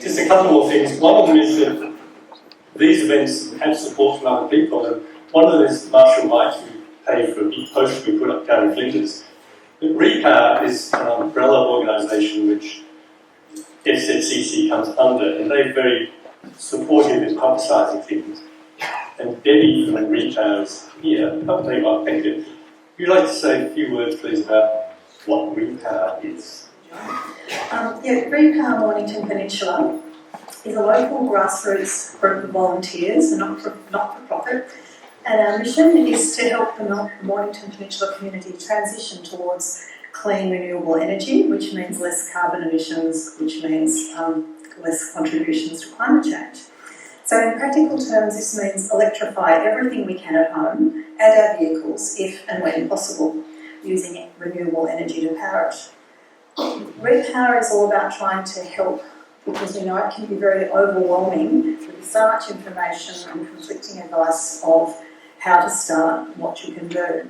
just a couple more things. One of them is that these events have support from other people, and one of them is Marshall Mike, who paid for a big poster we put up down in Flinders. But Repower is an umbrella organisation which FZCC comes under, and they're very supportive in publicising things. And Debbie from Repower is here. Oh, there you are, thank you. Would you like to say a few words, please, about what Repower is? Repower Mornington Peninsula is a local grassroots group of volunteers, a not-for-profit, and our mission is to help the Mornington Peninsula community transition towards clean renewable energy, which means less carbon emissions, which means less contributions to climate change. So in practical terms, this means electrify everything we can at home and our vehicles, if and when possible, using renewable energy to power it. Repower is all about trying to help, because we know it can be very overwhelming with so much information and conflicting advice of how to start, what you can do.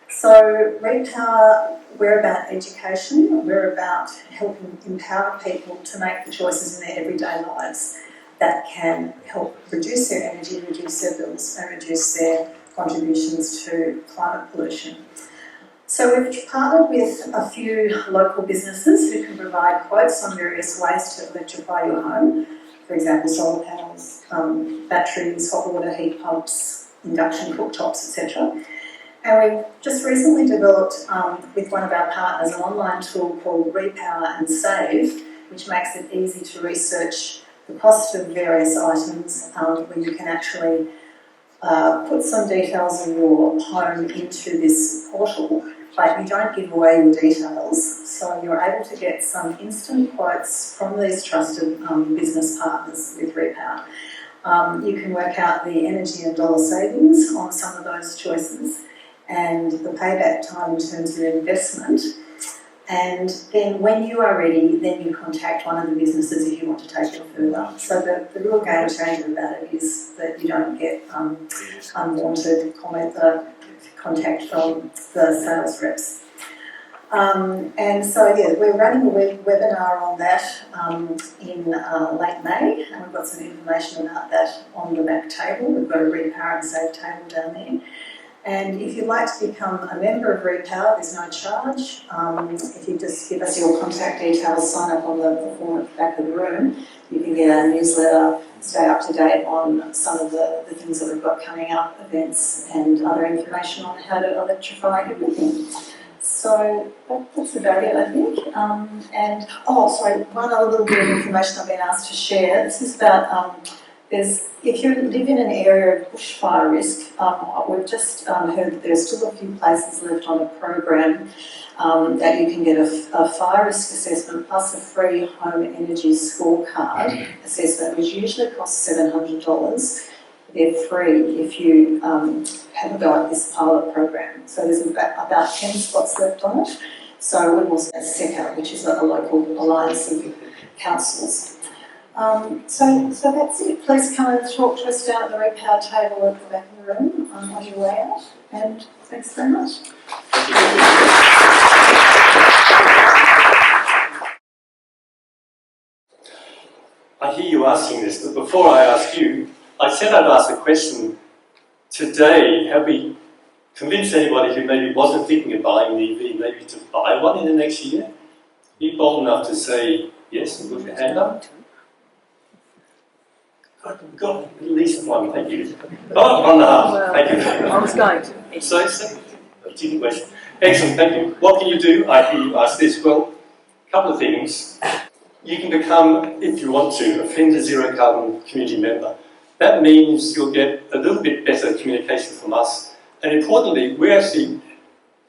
So Repower, we're about education, we're about helping empower people to make the choices in their everyday lives that can help reduce their energy, reduce their bills and reduce their contributions to climate pollution. So we've partnered with a few local businesses who can provide quotes on various ways to electrify your home. For example, solar panels, batteries, hot water heat pumps, induction cooktops, etc. And we've just recently developed with one of our partners an online tool called Repower and Save, which makes it easy to research the cost of various items, where you can actually put some details of your home into this portal, but you don't give away your details, so you're able to get some instant quotes from these trusted business partners with Repower. You can work out the energy and dollar savings on some of those choices and the payback time in terms of investment. And then when you are ready, then you contact one of the businesses if you want to take it further. So the real game changer about it is that you don't get unwanted contact from the sales reps. And so, yeah, we're running a webinar on that in late May, and we've got some information about that on the back table. We've got a Repower and Save table down there. And if you'd like to become a member of Repower, there's no charge. If you just give us your contact details, sign up on the form at the back of the room, you can get our newsletter, stay up to date on some of the things that we've got coming up, events and other information on how to electrify everything. So that's about it, I think. One other little bit of information I've been asked to share. This is about if you live in an area of bushfire risk, we've just heard that there's still a few places left on a program that you can get a fire risk assessment plus a free home energy scorecard assessment, which usually costs $700. They're free if you have a go at this pilot program. So there's about 10 spots left on it. So we've also got SECA, which is a local alliance of councils. So that's it. Please come and talk to us down at the Repower table at the back of the room on your way out. And thanks very much. I hear you asking this, but before I ask you, I said I'd ask a question. Today, have we convinced anybody who maybe wasn't thinking of buying an EV maybe to buy one in the next year? Are you bold enough to say yes and put your hand up? Got at least one, thank you. Oh, 1.5, thank you. I was going to. So, cheeky question. Excellent, thank you. What can you do? I hear you ask this. Well, a couple of things. You can become, if you want to, a Flinders Zero Carbon community member. That means you'll get a little bit better communication from us. And importantly, we're actually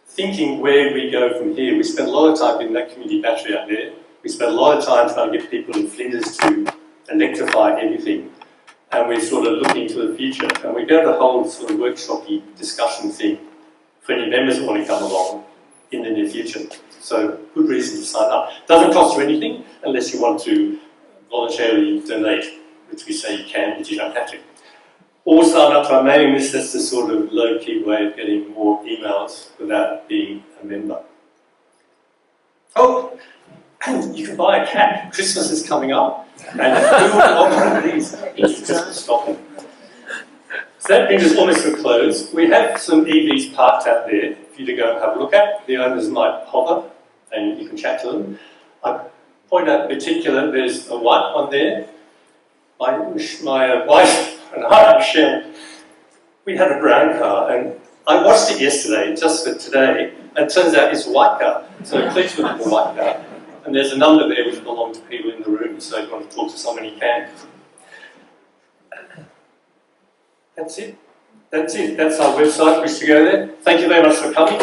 thinking where we go from here. We spend a lot of time getting that community battery out there. We spend a lot of time trying to get people in Flinders to electrify everything. And we're sort of looking to the future. And we're going to hold sort of workshop-y discussion thing for any members who want to come along in the near future. So, good reason to sign up. Doesn't cost you anything unless you want to voluntarily donate, which we say you can, but you don't have to. Or sign up to our mailing list. That's the sort of low-key way of getting more emails without being a member. Oh, and you can buy a cat. Christmas is coming up. And who would want one of these? It's just stopping. So that brings us almost to a close. We have some EVs parked out there for you to go and have a look at. The owners might hover and you can chat to them. I point out in particular, there's a white one there. My wife and I, Michelle, we had a brown car and I watched it yesterday, just for today, and it turns out it's a white car. So please look at the white car. And there's a number there which belongs to people in the room, so if you want to talk to someone, you can. That's it. That's it. That's our website. Wish to go there. Thank you very much for coming.